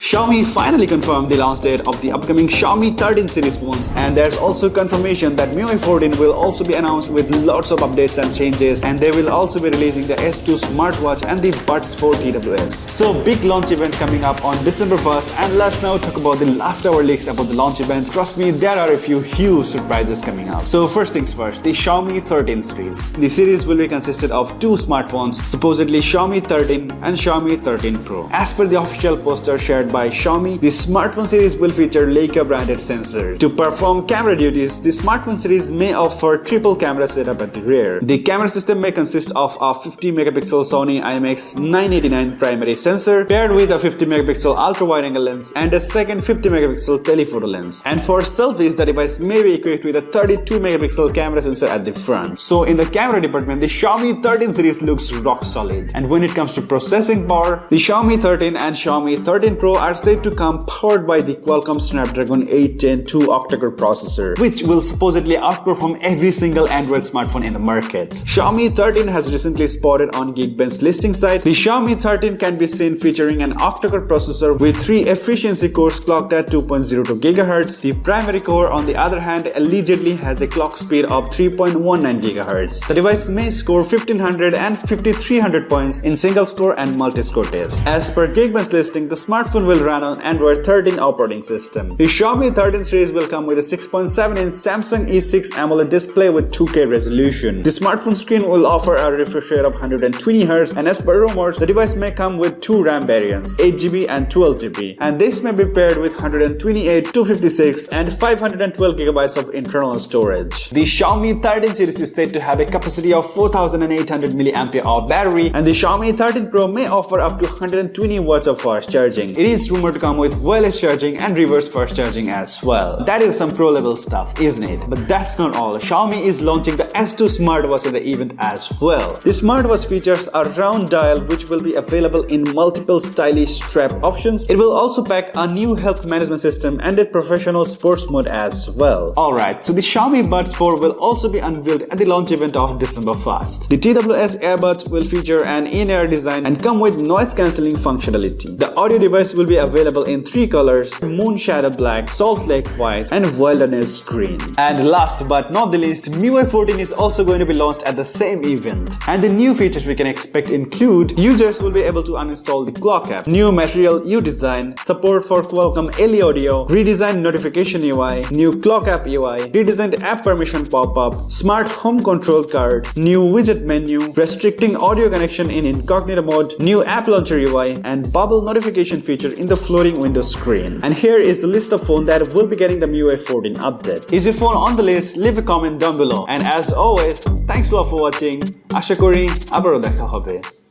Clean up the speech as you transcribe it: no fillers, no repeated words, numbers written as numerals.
Xiaomi finally confirmed the launch date of the upcoming Xiaomi 13 series phones, and there's also confirmation that MIUI 14 will also be announced with lots of updates and changes, and they will also be releasing the S2 Smartwatch and the Buds for TWS. So big launch event coming up on December 1st, and let's now talk about the last hour leaks about the launch event. Trust me, there are a few huge surprises coming up. So first things first, the Xiaomi 13 series. The series will be consisted of two smartphones, supposedly Xiaomi 13 and Xiaomi 13 Pro. As per the official poster shared by Xiaomi, the smartphone series will feature Leica branded sensor. To perform camera duties, the smartphone series may offer triple camera setup at the rear. The camera system may consist of a 50 megapixel Sony IMX989 primary sensor paired with a 50 megapixel ultra wide angle lens and a second 50 megapixel telephoto lens. And for selfies, the device may be equipped with a 32 megapixel camera sensor at the front. So in the camera department, the Xiaomi 13 series looks rock solid. And when it comes to processing power, the Xiaomi 13 and Xiaomi 13 Pro are said to come powered by the Qualcomm Snapdragon 810 2 octa-core processor, which will supposedly outperform every single Android smartphone in the market. Xiaomi 13 has recently spotted on Geekbench listing site. The Xiaomi 13 can be seen featuring an octa-core processor with 3 efficiency cores clocked at 2.02 GHz. The primary core, on the other hand, allegedly has a clock speed of 3.19 GHz. The device may score 1500 and 5300 points in single score and multi-score tests. As per Geekbench listing, the smartphone will run on Android 13 operating system. The Xiaomi 13 series will come with a 6.7-inch Samsung E6 AMOLED display with 2K resolution. The smartphone screen will offer a refresh rate of 120Hz, and as per rumors, the device may come with 2 RAM variants, 8GB and 12GB, and this may be paired with 128, 256 and 512GB of internal storage. The Xiaomi 13 series is said to have a capacity of 4800 mAh battery, and the Xiaomi 13 Pro may offer up to 120 watts of fast charging. It is rumored to come with wireless charging and reverse fast charging as well. That is some pro level stuff, isn't it? But that's not all. Xiaomi is launching the S2 smartwatch at the event as well. The smartwatch features a round dial which will be available in multiple stylish strap options. It will also pack a new health management system and a professional sports mode as well. Alright, so the Xiaomi Buds 4 will also be unveiled at the launch event of December 1st. The TWS earbuds will feature an in-ear design and come with noise cancelling functionality. The audio device will be available in 3 colors: Moon Shadow Black, Salt Lake White and Wilderness Green. And last but not the least, MIUI 14 is also going to be launched at the same event. And the new features we can expect include: users will be able to uninstall the Clock app, new Material U design, support for Qualcomm LE Audio, redesigned Notification UI, new Clock app UI, redesigned app permission pop-up, smart home control card, new widget menu, restricting audio connection in incognito mode, new app launcher UI, and bubble notification feature in the floating window screen. And here is the list of phones that will be getting the MIUI 14 update. Is your phone on the list? Leave a comment down below. And as always, thanks a lot for watching. আশা করি আবারও দেখা হবে।